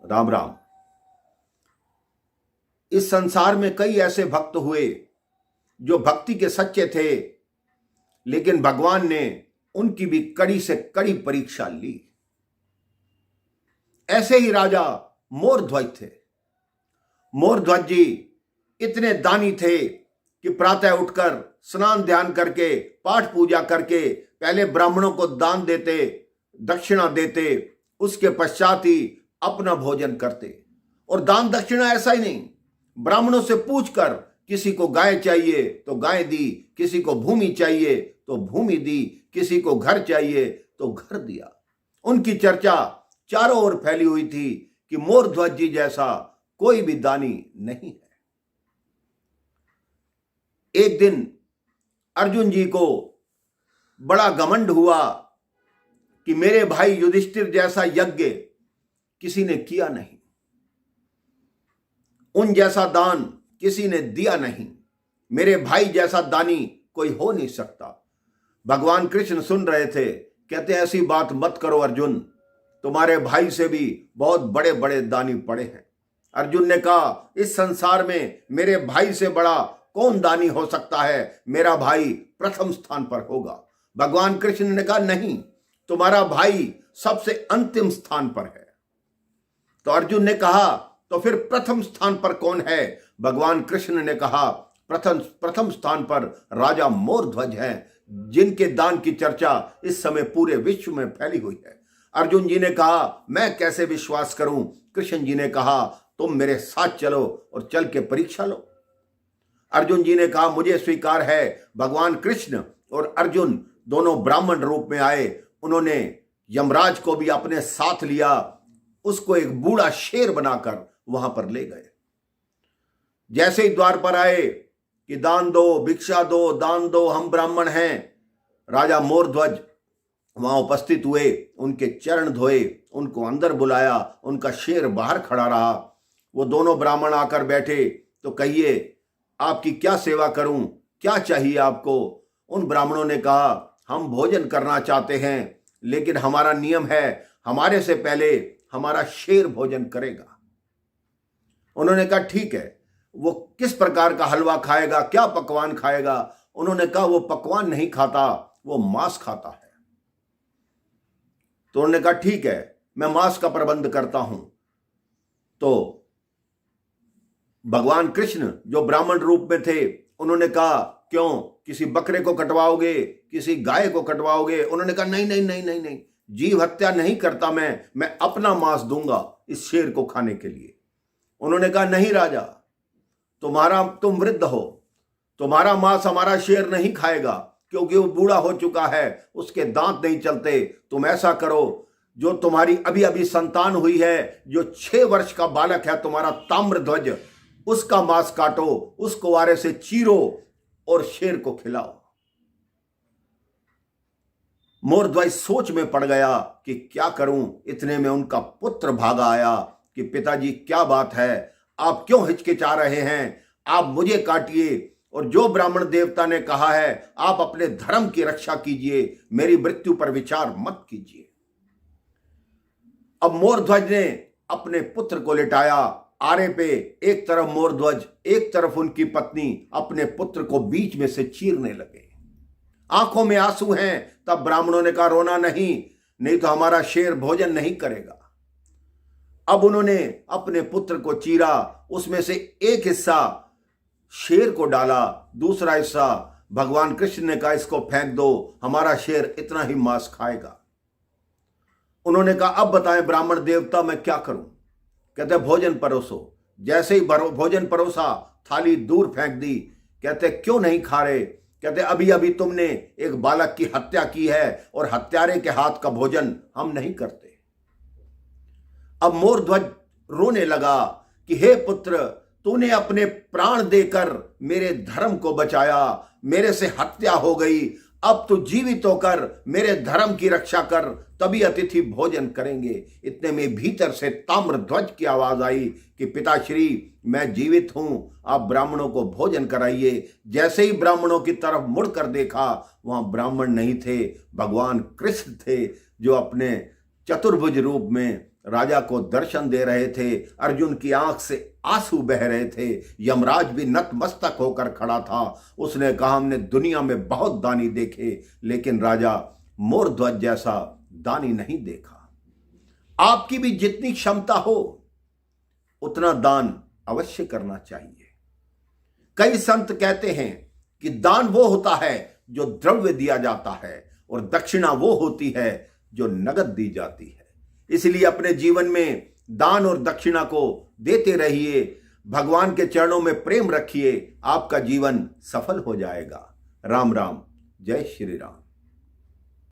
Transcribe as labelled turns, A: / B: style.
A: राम राम। इस संसार में कई ऐसे भक्त हुए जो भक्ति के सच्चे थे, लेकिन भगवान ने उनकी भी कड़ी से कड़ी परीक्षा ली। ऐसे ही राजा मोरध्वज थे। मोरध्वज जी इतने दानी थे कि प्रातः उठकर स्नान ध्यान करके पाठ पूजा करके पहले ब्राह्मणों को दान देते, दक्षिणा देते, उसके पश्चात ही अपना भोजन करते। और दान दक्षिणा ऐसा ही नहीं, ब्राह्मणों से पूछकर किसी को गाय चाहिए तो गाय दी, किसी को भूमि चाहिए तो भूमि दी, किसी को घर चाहिए तो घर दिया। उनकी चर्चा चारों ओर फैली हुई थी कि मोरध्वज जी जैसा कोई भी दानी नहीं है। एक दिन अर्जुन जी को बड़ा घमंड हुआ कि मेरे भाई युधिष्ठिर जैसा यज्ञ किसी ने किया नहीं, उन जैसा दान किसी ने दिया नहीं, मेरे भाई जैसा दानी कोई हो नहीं सकता। भगवान कृष्ण सुन रहे थे, कहते ऐसी बात मत करो अर्जुन, तुम्हारे भाई से भी बहुत बड़े बड़े दानी पड़े हैं। अर्जुन ने कहा इस संसार में मेरे भाई से बड़ा कौन दानी हो सकता है, मेरा भाई प्रथम स्थान पर होगा। भगवान कृष्ण ने कहा नहीं, तुम्हारा भाई सबसे अंतिम स्थान पर है। तो अर्जुन ने कहा तो फिर प्रथम स्थान पर कौन है? भगवान कृष्ण ने कहा प्रथम स्थान पर राजा मोरध्वज हैं, जिनके दान की चर्चा इस समय पूरे विश्व में फैली हुई है। अर्जुन जी ने कहा मैं कैसे विश्वास करूं? कृष्ण जी ने कहा तुम मेरे साथ चलो और चल के परीक्षा लो। अर्जुन जी ने कहा मुझे स्वीकार है। भगवान कृष्ण और अर्जुन दोनों ब्राह्मण रूप में आए। उन्होंने यमराज को भी अपने साथ लिया, उसको एक बूढ़ा शेर बनाकर वहां पर ले गए। जैसे ही द्वार पर आए कि दान दो, भिक्षा दो, दान दो, हम ब्राह्मण हैं, राजा मोरध्वज वहां उपस्थित हुए, उनके चरण धोए, उनको अंदर बुलाया, उनका शेर बाहर खड़ा रहा। वो दोनों ब्राह्मण आकर बैठे तो कहिए आपकी क्या सेवा करूं, क्या चाहिए आपको? उन ब्राह्मणों ने कहा हम भोजन करना चाहते हैं, लेकिन हमारा नियम है हमारे से पहले हमारा शेर भोजन करेगा। उन्होंने कहा ठीक है, वो किस प्रकार का हलवा खाएगा, क्या पकवान खाएगा? उन्होंने कहा वो पकवान नहीं खाता, वो मांस खाता है। तो उन्होंने कहा ठीक है, मैं मांस का प्रबंध करता हूं। तो भगवान कृष्ण जो ब्राह्मण रूप में थे, उन्होंने कहा क्यों, किसी बकरे को कटवाओगे, किसी गाय को कटवाओगे? उन्होंने कहा नहीं नहीं नहीं नहीं नहीं, जीव हत्या नहीं करता मैं अपना मांस दूंगा इस शेर को खाने के लिए। उन्होंने कहा नहीं राजा, तुम वृद्ध हो, तुम्हारा मांस हमारा शेर नहीं खाएगा, क्योंकि वो बूढ़ा हो चुका है, उसके दांत नहीं चलते। तुम ऐसा करो, जो तुम्हारी अभी अभी संतान हुई है, जो 6 वर्ष का बालक है तुम्हारा ताम्रध्वज, उसका मांस काटो, उसको वारे से चीरो और शेर को खिलाओ। मोरध्वज सोच में पड़ गया कि क्या करूं। इतने में उनका पुत्र भागा आया कि पिताजी क्या बात है, आप क्यों हिचकिचा रहे हैं, आप मुझे काटिए, और जो ब्राह्मण देवता ने कहा है आप अपने धर्म की रक्षा कीजिए, मेरी मृत्यु पर विचार मत कीजिए। अब मोरध्वज ने अपने पुत्र को लिटाया आरे पे, एक तरफ मोरध्वज, एक तरफ उनकी पत्नी अपने पुत्र को बीच में से चीरने लगे। आंखों में आंसू हैं। तब ब्राह्मणों ने कहा रोना नहीं, नहीं तो हमारा शेर भोजन नहीं करेगा। अब उन्होंने अपने पुत्र को चीरा, उसमें से एक हिस्सा शेर को डाला, दूसरा हिस्सा भगवान कृष्ण ने कहा इसको फेंक दो, हमारा शेर इतना ही मांस खाएगा। उन्होंने कहा अब बताएं ब्राह्मण देवता मैं क्या करूं? कहते भोजन परोसो। जैसे ही भोजन परोसा, थाली दूर फेंक दी। कहते क्यों नहीं खा रहे? कहते अभी अभी तुमने एक बालक की हत्या की है और हत्यारे के हाथ का भोजन हम नहीं करते। अब मोरध्वज रोने लगा कि हे पुत्र, तूने अपने प्राण देकर मेरे धर्म को बचाया, मेरे से हत्या हो गई, अब तू जीवित होकर मेरे धर्म की रक्षा कर, तभी अतिथि भोजन करेंगे। इतने में भीतर से ताम्रध्वज की आवाज आई कि पिताश्री मैं जीवित हूं, आप ब्राह्मणों को भोजन कराइए। जैसे ही ब्राह्मणों की तरफ मुड़कर देखा, वहां ब्राह्मण नहीं थे, भगवान कृष्ण थे, जो अपने चतुर्भुज रूप में राजा को दर्शन दे रहे थे। अर्जुन की आंख से आंसू बह रहे थे। यमराज भी नतमस्तक होकर खड़ा था। उसने कहा, हमने दुनिया में बहुत दानी देखे, लेकिन राजा मोर ध्वज जैसा दानी नहीं देखा। आपकी भी जितनी क्षमता हो उतना दान अवश्य करना चाहिए। कई संत कहते हैं कि दान वो होता है जो द्रव्य दिया जाता है और दक्षिणा वो होती है जो नगद दी जाती है। इसलिए अपने जीवन में दान और दक्षिणा को देते रहिए, भगवान के चरणों में प्रेम रखिए, आपका जीवन सफल हो जाएगा। राम राम, जय श्री राम।